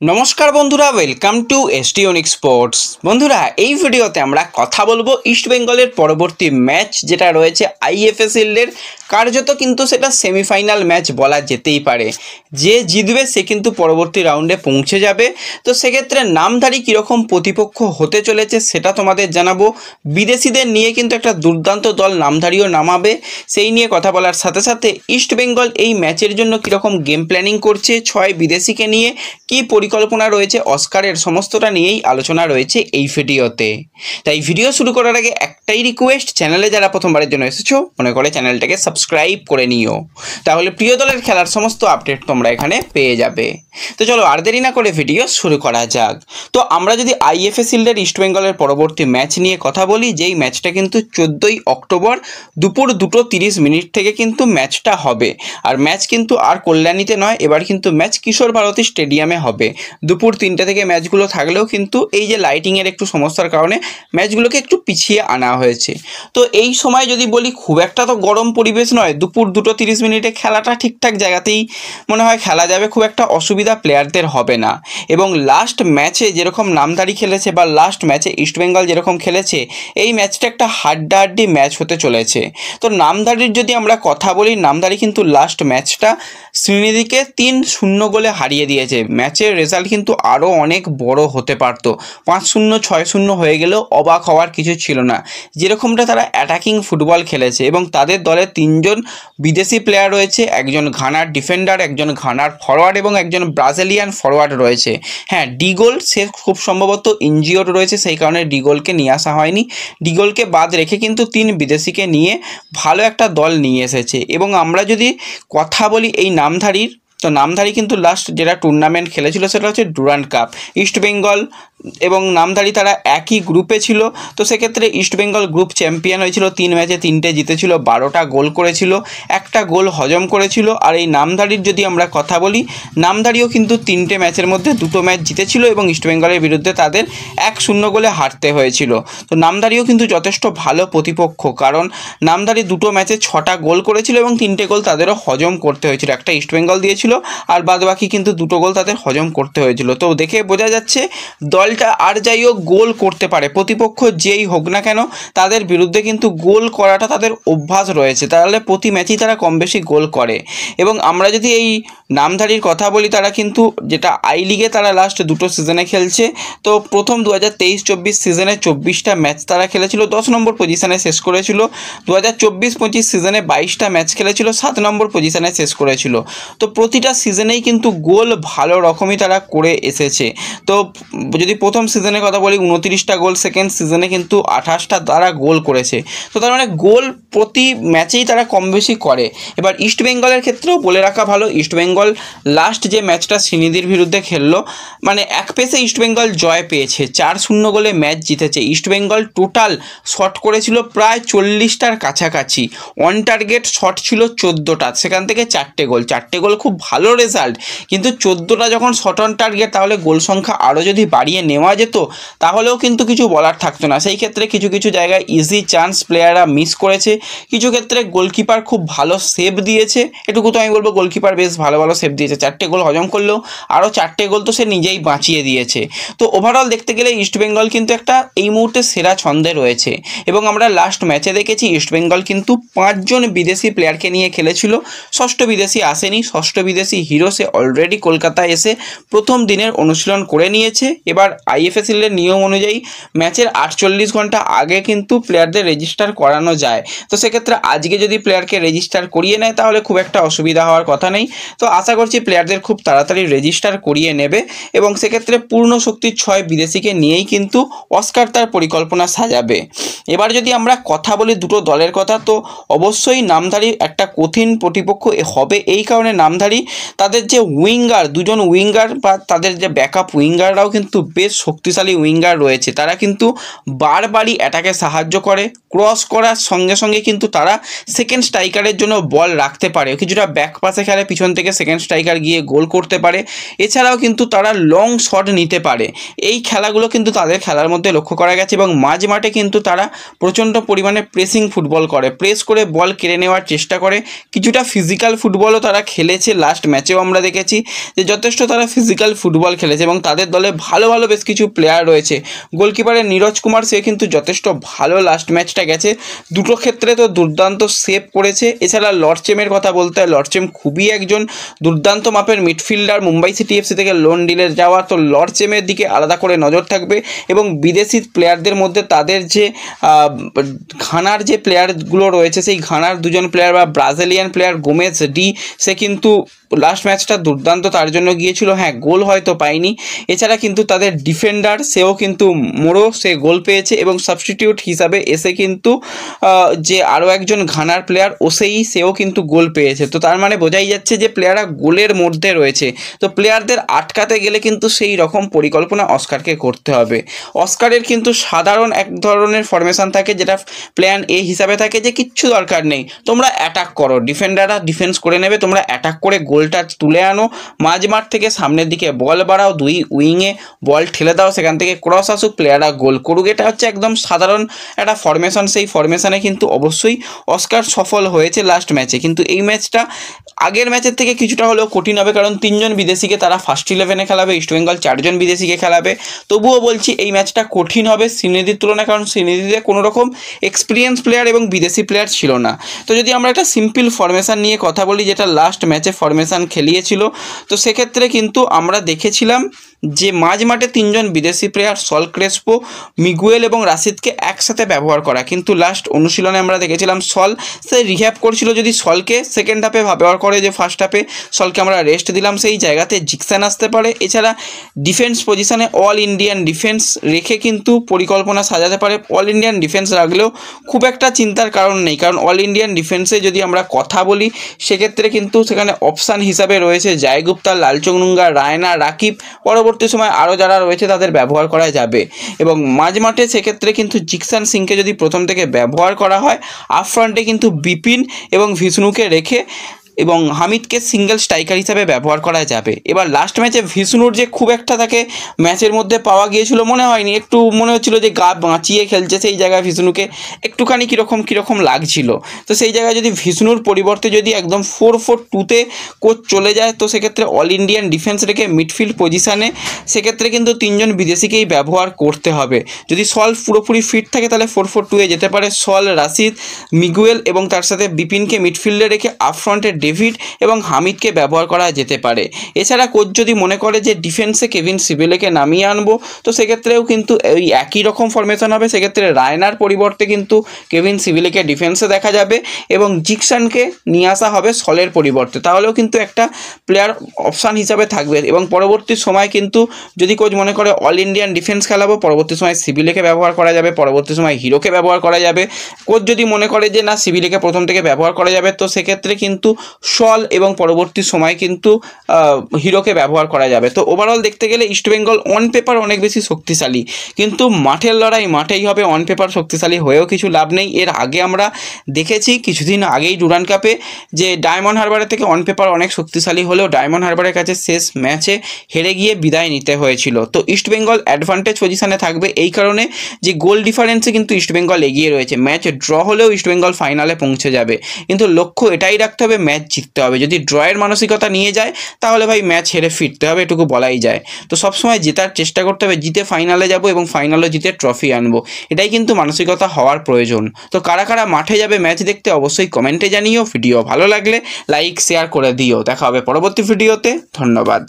নমস্কার বন্ধুরা, welcome to এসটিওনিক sports. বন্ধুরা, এই ভিডিওতে আমরা কথা বলবো ইস্ট বেঙ্গলের পরবর্তী ম্যাচ যেটা রয়েছে আইএফএ শিল্ডের। কার্যত কিন্তু সেটা সেমিফাইনাল ম্যাচ বলা যেতেই পারে। যে জিতবে সে কিন্তু পরবর্তী রাউন্ডে পৌঁছে যাবে। তো সেক্ষেত্রে নামধারী কীরকম প্রতিপক্ষ হতে চলেছে সেটা তোমাদের জানাবো। বিদেশিদের নিয়ে কিন্তু একটা দুর্দান্ত দল নামধারীও নামাবে, সেই নিয়ে কথা বলার সাথে সাথে ইস্ট বেঙ্গল এই ম্যাচের জন্য কীরকম গেম প্ল্যানিং করছে, 6 বিদেশিকে নিয়ে কী পরিকল্পনা রয়েছে, অস্কারের সমস্তটা নিয়েই আলোচনা রয়েছে এই ভিডিওতে। তাই ভিডিও শুরু করার আগে একটাই রিকোয়েস্ট, চ্যানেলে যারা প্রথমবারের জন্য এসেছো মনে করে চ্যানেলটাকে সাবস্ক্রাইব করে নিও, তাহলে প্রিয় দলের খেলার সমস্ত আপডেট তোমরা এখানে পেয়ে যাবে। তো চলো আর দেরি না করে ভিডিও শুরু করা যাক। তো আমরা যদি আইএফএ শিল্ডের ইস্ট বেঙ্গলের পরবর্তী ম্যাচ নিয়ে কথা বলি, যেই ম্যাচটা কিন্তু 14ই অক্টোবর দুপুর 2:30 থেকে কিন্তু ম্যাচটা হবে। আর ম্যাচ কিন্তু আর কল্যাণীতে নয়, এবার কিন্তু ম্যাচ কিশোর ভারতী স্টেডিয়ামে হবে। দুপুর 3টে থেকে ম্যাচগুলো থাকলেও কিন্তু এই যে লাইটিংয়ের একটু সমস্যার কারণে ম্যাচগুলোকে একটু পিছিয়ে আনা হয়েছে। তো এই সময় যদি বলি, খুব একটা তো গরম পরিবেশ নয়, দুপুর 2:30 খেলাটা ঠিকঠাক জায়গাতেই মনে হয় খেলা যাবে, খুব একটা অসুবিধা প্লেয়ারদের হবে না। এবং লাস্ট ম্যাচে যেরকম নামধারী খেলেছে বা লাস্ট ম্যাচে ইস্টবেঙ্গল যেরকম খেলেছে, এই ম্যাচটা একটা হাড্ডাহাড্ডি ম্যাচ হতে চলেছে। তো নামধারীর যদি আমরা কথা বলি, নামধারী কিন্তু লাস্ট ম্যাচটা শ্রীনিধিকে 3-0 গোলে হারিয়ে দিয়েছে। ম্যাচের রেজাল্ট কিন্তু আরও অনেক বড় হতে পারত, 5-0 6-0 হয়ে গেলেও অবাক হওয়ার কিছু ছিল না। যেরকমটা তারা অ্যাটাকিং ফুটবল খেলেছে এবং তাদের দলে 3জন বিদেশি প্লেয়ার রয়েছে, একজন ঘানার ডিফেন্ডার, একজন ঘানার ফরওয়ার্ড এবং একজন ব্রাজিলিয়ান ফরওয়ার্ড রয়েছে। হ্যাঁ, ডিগোল সে খুব সম্ভবত ইনজিওর্ড রয়েছে, সেই কারণে ডিগোলকে নিয়ে আসা হয়নি। ডিগোলকে বাদ রেখে কিন্তু 3 বিদেশিকে নিয়ে ভালো একটা দল নিয়ে এসেছে। এবং আমরা যদি কথা বলি এই নামধারীর, তো নামধারী কিন্তু লাস্ট যেটা টুর্নামেন্ট খেলেছিল সেটা হচ্ছে ডুরান্ড কাপ। ইস্টবেঙ্গল এবং নামধারী তারা একই গ্রুপে ছিল, তো সেক্ষেত্রে ইস্টবেঙ্গল গ্রুপ চ্যাম্পিয়ন হয়েছিল, 3 ম্যাচে 3টে জিতেছিল, 12টা গোল করেছিল, একটা গোল হজম করেছিল। আর এই নামধারীর যদি আমরা কথা বলি, নামধারীও কিন্তু 3টে ম্যাচের মধ্যে 2টো ম্যাচ জিতেছিল এবং ইস্টবেঙ্গলের বিরুদ্ধে তাদের 1-0 গোলে হারতে হয়েছিল। তো নামধারীও কিন্তু যথেষ্ট ভালো প্রতিপক্ষ, কারণ নামধারী 2টো ম্যাচে 6টা গোল করেছিল এবং 3টে গোল তাদেরও হজম করতে হয়েছিল। একটা ইস্টবেঙ্গল দিয়েছিল আর বাদবাকি কিন্তু 2টো গোল তাদের হজম করতে হয়েছিল। তো দেখে বোঝা যাচ্ছে দলটা আর যাই হোক গোল করতে পারে, প্রতিপক্ষ যেই হোক না কেন তাদের বিরুদ্ধে কিন্তু গোল করাটা তাদের অভ্যাস রয়েছে, তাহলে প্রতি ম্যাচেই তারা কম বেশি গোল করে। এবং আমরা যদি এই নামধারীর কথা বলি, তারা কিন্তু যেটা আই লিগে তারা লাস্ট 2টো সিজনে খেলছে। তো প্রথম 2023-24 সিজনে 24টা ম্যাচ তারা খেলেছিল, 10 নম্বর পজিশানে শেষ করেছিল। 2024-25 সিজনে 22টা ম্যাচ খেলেছিল, 7 নম্বর পজিশানে শেষ করেছিল। তো প্রতিটা সিজনেই কিন্তু গোল ভালো রকমই তারা করে এসেছে। তো যদি প্রথম সিজনের কথা বলি, 29টা গোল, সেকেন্ড সিজনে কিন্তু 28টা তারা গোল করেছে। তো তার মানে গোল প্রতি ম্যাচেই তারা কম বেশি করে। এবার ইস্টবেঙ্গলের ক্ষেত্রেও বলে রাখা ভালো, ইস্টবেঙ্গল লাস্ট যে ম্যাচটা শ্রীনিধির বিরুদ্ধে খেললো, মানে এক পেসে ইস্টবেঙ্গল জয় পেয়েছে, 4-0 গোলে ম্যাচ জিতেছে। ইস্টবেঙ্গল টোটাল শট করেছিল প্রায় 40টার কাছাকাছি, অন টার্গেট শট ছিল 14টা, সেখান থেকে 4টে গোল। 4টে গোল খুব ভালো রেজাল্ট, কিন্তু 14টা যখন শট অন টার্গেট, তাহলে গোল সংখ্যা আরও যদি বাড়িয়ে নেওয়া যেত তাহলেও কিন্তু কিছু বলার থাকতো না। সেই ক্ষেত্রে কিছু কিছু জায়গায় ইজি চান্স প্লেয়াররা মিস করেছে, কিছু ক্ষেত্রে গোলকিপার খুব ভালো সেভ দিয়েছে। এটুকু তো আমি বলবো গোলকিপার বেশ ভালো ভালো সেভ দিয়েছে, 4টে গোল হজম করলেও আরও 4টে গোল তো সে নিজেই বাঁচিয়ে দিয়েছে। তো ওভারঅল দেখতে গেলে ইস্টবেঙ্গল কিন্তু একটা এই মুহূর্তে সেরা ছন্দে রয়েছে। এবং আমরা লাস্ট ম্যাচে দেখেছি ইস্টবেঙ্গল কিন্তু 5জন বিদেশি প্লেয়ারকে নিয়ে খেলেছিল, ষষ্ঠ বিদেশি আসেনি। ষষ্ঠ বিদেশি হিরো সে অলরেডি কলকাতায় এসে প্রথম দিনের অনুশীলন করে নিয়েছে। এবার আইএফএ শিল্ডের নিয়ম অনুযায়ী ম্যাচের 48 ঘন্টা আগে কিন্তু প্লেয়ারদের রেজিস্টার করানো যায়। তো সেক্ষেত্রে আজকে যদি প্লেয়ারকে রেজিস্টার করিয়ে নেয় তাহলে খুব একটা অসুবিধা হওয়ার কথা নেই। তো আশা করছি প্লেয়ারদের খুব তাড়াতাড়ি রেজিস্টার করিয়ে নেবে এবং সেক্ষেত্রে পূর্ণ শক্তির 6 বিদেশিকে নিয়েই কিন্তু অস্কার তার পরিকল্পনা সাজাবে। এবার যদি আমরা কথা বলি দুটো দলের কথা, তো অবশ্যই নামধারী একটা কঠিন প্রতিপক্ষ হবে। এই কারণে নামধারী তাদের যে উইঙ্গার, 2জন উইঙ্গার বা তাদের যে ব্যাকআপ উইঙ্গাররাও কিন্তু বেশ শক্তিশালী উইঙ্গার রয়েছে তারা কিন্তু বারবারই অ্যাটাকে সাহায্য করে, ক্রস করার সঙ্গে সঙ্গে কিন্তু তারা সেকেন্ড স্ট্রাইকারের জন্য বল রাখতে পারে, কিছুটা ব্যাক পাসে খেলে পিছন থেকে সেকেন্ড স্ট্রাইকার গিয়ে গোল করতে পারে, এছাড়াও কিন্তু তারা লং শট নিতে পারে। এই খেলাগুলো কিন্তু তাদের খেলার মধ্যে লক্ষ্য করা গেছে এবং মাঝ মাঠে কিন্তু তারা প্রচণ্ড পরিমাণে প্রেসিং ফুটবল করে, প্রেস করে বল কেড়ে নেওয়ার চেষ্টা করে, কিছুটা ফিজিক্যাল ফুটবলও তারা খেলেছে। লাস্ট ম্যাচেও আমরা দেখেছি যে যথেষ্ট তারা ফিজিক্যাল ফুটবল খেলেছে এবং তাদের দলে ভালো ভালো বেশ কিছু প্লেয়ার রয়েছে। গোলকিপারের নীরজ কুমার সে কিন্তু যথেষ্ট ভালো লাস্ট ম্যাচটা গেছে, দুটো ক্ষেত্রে তো দুর্দান্ত সেভ করেছে। এছাড়া লর্ডচেমের কথা বলতে হয়, লর্ডচেম খুবই একজন দুর্দান্ত মাপের মিডফিল্ডার, মুম্বাই সিটি এফসি থেকে লোন ডিলে যাওয়া, তো লর্ডচেমের দিকে আলাদা করে নজর থাকবে এবং বিদেশি প্লেয়ারদের মধ্যে তাদের যে ঘানার যে প্লেয়ারগুলো রয়েছে সেই ঘানার দুজন প্লেয়ার বা ব্রাজিলিয়ান প্লেয়ার গোমেজ ডি সে কিন্তু লাস্ট ম্যাচটা দুর্দান্ত তার জন্য গিয়েছিল, হ্যাঁ গোল হয়তো পায়নি। এছাড়া কিন্তু তাদের ডিফেন্ডার সেও কিন্তু মোড়ো সে গোল পেয়েছে এবং সাবস্টিটিউট হিসাবে এসে কিন্তু যে আরও একজন ঘানার প্লেয়ার সেও কিন্তু গোল পেয়েছে। তো তার মানে বোঝাই যাচ্ছে যে প্লেয়াররা গোলের মধ্যে রয়েছে। তো প্লেয়ারদের আটকাতে গেলে কিন্তু সেই রকম পরিকল্পনা অস্কারকে করতে হবে। অস্কারের কিন্তু সাধারণ এক ধরনের ফরমেশন থাকে যেটা প্ল্যান এ হিসাবে থাকে যে কিচ্ছু দরকার নেই, তোমরা অ্যাটাক করো, ডিফেন্ডাররা ডিফেন্স করে নেবে, তোমরা অ্যাটাক করে গোলটা তুলে আনো, মাঝ মাঠ থেকে সামনের দিকে বল বাড়াও, দুই উইংয়ে বল ঠেলে দাও, সেখান থেকে ক্রস আসুক, প্লেয়াররা গোল করুক। এটা হচ্ছে একদম সাধারণ একটা ফরমেশন। সেই ফরমেশনে কিন্তু অবশ্যই অস্কার সফল হয়েছে লাস্ট ম্যাচে, কিন্তু এই ম্যাচটা আগের ম্যাচের থেকে কিছুটা হলেও কঠিন হবে কারণ 3 জন বিদেশিকে তারা ফার্স্ট 11-এ খেলাবে, ইস্টবেঙ্গল 4 জন বিদেশিকে খেলাবে। তবুও বলছি এই ম্যাচটা কঠিন হবে শ্রীনিধির তুলনায়, কারণ শ্রীনিধিতে কোনো রকম এক্সপিরিয়েন্স প্লেয়ার এবং বিদেশি প্লেয়ার ছিল না। তো যদি আমরা একটা সিম্পল ফরমেশন নিয়ে কথা বলি যেটা লাস্ট ম্যাচে ফরমেশন খেলিয়েছিল, তো সেক্ষেত্রে কিন্তু আমরা দেখেছিলাম যে মাঝ মাঠে 3 জন বিদেশি প্লেয়ার সল ক্রেসপো, মিগুয়েল এবং রাশিদকে একসাথে ব্যবহার করা, কিন্তু লাস্ট অনুশীলনে আমরা দেখেছিলাম সল সে রিহ্যাব করছিল। যদি সলকে সেকেন্ড হাফে ব্যবহার করে যে ফার্স্ট হাফে সলকে আমরা রেস্ট দিলাম, সেই জায়গাতে জিকসান আসতে পারে। এছাড়া ডিফেন্স পজিশনে অল ইন্ডিয়ান ডিফেন্স রেখে কিন্তু পরিকল্পনা সাজাতে পারে। অল ইন্ডিয়ান ডিফেন্স রাখলেও খুব একটা চিন্তার কারণ নেই, কারণ অল ইন্ডিয়ান ডিফেন্সে যদি আমরা কথা বলি সেক্ষেত্রে কিন্তু সেখানে অপশান হিসাবে রয়েছে জয় গুপ্তা, লালচুংনুঙ্গা, রায়না, রাকিব, পরবর্তী সময় আরও যারা রয়েছে তাদের ব্যবহার করা যাবে। এবং মাঝ মাঠে সেক্ষেত্রে কিন্তু জিকসান সিংকে যদি প্রথম থেকে ব্যবহার করা হয়, আপ ফ্রন্টে কিন্তু বিপিন এবং ভিষ্ণুকে রেখে এবং হামিদকে সিঙ্গেল স্ট্রাইকার হিসাবে ব্যবহার করা যাবে। এবার লাস্ট ম্যাচে ভিষ্ণুর যে খুব একটা তাকে ম্যাচের মধ্যে পাওয়া গিয়েছিল মনে হয়নি, একটু মনে হচ্ছিল যে গা বাঁচিয়ে খেলছে, সেই জায়গায় ভিষ্ণুকে একটুখানি কীরকম লাগছিল। তো সেই জায়গায় যদি ভিষ্ণুর পরিবর্তে যদি একদম 4-4-2-তে কোচ চলে যায়, তো সেক্ষেত্রে অল ইন্ডিয়ান ডিফেন্স রেখে মিডফিল্ড পজিশানে সেক্ষেত্রে কিন্তু 3 জন বিদেশিকেই ব্যবহার করতে হবে। যদি সল পুরোপুরি ফিট থাকে তাহলে 4-4-2-এ যেতে পারে, সল, রাশিদ, মিগুয়েল এবং তার সাথে বিপিনকে মিডফিল্ডে রেখে আপ ফ্রন্টে ডেভিড এবং হামিদকে ব্যবহার করা যেতে পারে। এছাড়া কোচ যদি মনে করে যে ডিফেন্সে কেভিন সিবিলেকে নামিয়ে আনবো, তো সেক্ষেত্রেও কিন্তু এই একই রকম ফরমেশন হবে। সেক্ষেত্রে রায়নার পরিবর্তে কিন্তু কেভিন সিবিলেকে ডিফেন্সে দেখা যাবে এবং জিকসানকে নিয়ে আসা হবে সলের পরিবর্তে, তাহলেও কিন্তু একটা প্লেয়ার অপশান হিসাবে থাকবে। এবং পরবর্তী সময় কিন্তু যদি কোচ মনে করে অল ইন্ডিয়ান ডিফেন্স খেলাবো, পরবর্তী সময় সিবিলেকে ব্যবহার করা যাবে, পরবর্তী সময় হিরোকে ব্যবহার করা যাবে। কোচ যদি মনে করে যে না সিবিলেকে প্রথম থেকে ব্যবহার করা যাবে, তো সেক্ষেত্রে কিন্তু সল এবং পরবর্তী সময় কিন্তু হিরোকে ব্যবহার করা যাবে। তো ওভারঅল দেখতে গেলে ইস্টবেঙ্গল অন পেপার অনেক বেশি শক্তিশালী, কিন্তু মাঠের লড়াই মাঠেই হবে। অন পেপার শক্তিশালী হয়েও কিছু লাভ নেই। এর আগে আমরা দেখেছি কিছুদিন আগেই ডুরান্ড কাপে যে ডায়মন্ড হারবারের থেকে অন পেপার অনেক শক্তিশালী হলেও ডায়মন্ড হারবারের কাছে শেষ ম্যাচে হেরে গিয়ে বিদায় নিতে হয়েছিল। তো ইস্টবেঙ্গল অ্যাডভান্টেজ পজিশনে থাকবে এই কারণে যে গোল ডিফারেন্সে কিন্তু ইস্টবেঙ্গল এগিয়ে রয়েছে। ম্যাচ ড্র হলেও ইস্টবেঙ্গল ফাইনালে পৌঁছে যাবে, কিন্তু লক্ষ্য এটাই রাখতে হবে ম্যাচ জিততে হবে। যদি ড্রয়ের মানসিকতা নিয়ে যায় তাহলে ভাই ম্যাচ হেরে ফিরতে হবে, এটুকু বলাই যায়। তো সবসময় জেতার চেষ্টা করতে হবে, জিতে ফাইনালে যাব এবং ফাইনালে জিতে ট্রফি আনবো, এটাই কিন্তু মানসিকতা হওয়ার প্রয়োজন। তো কারা কারা মাঠে যাবে ম্যাচ দেখতে অবশ্যই কমেন্টে জানিও। ভিডিও ভালো লাগলে লাইক শেয়ার করে দিও। দেখা হবে পরবর্তী ভিডিওতে। ধন্যবাদ।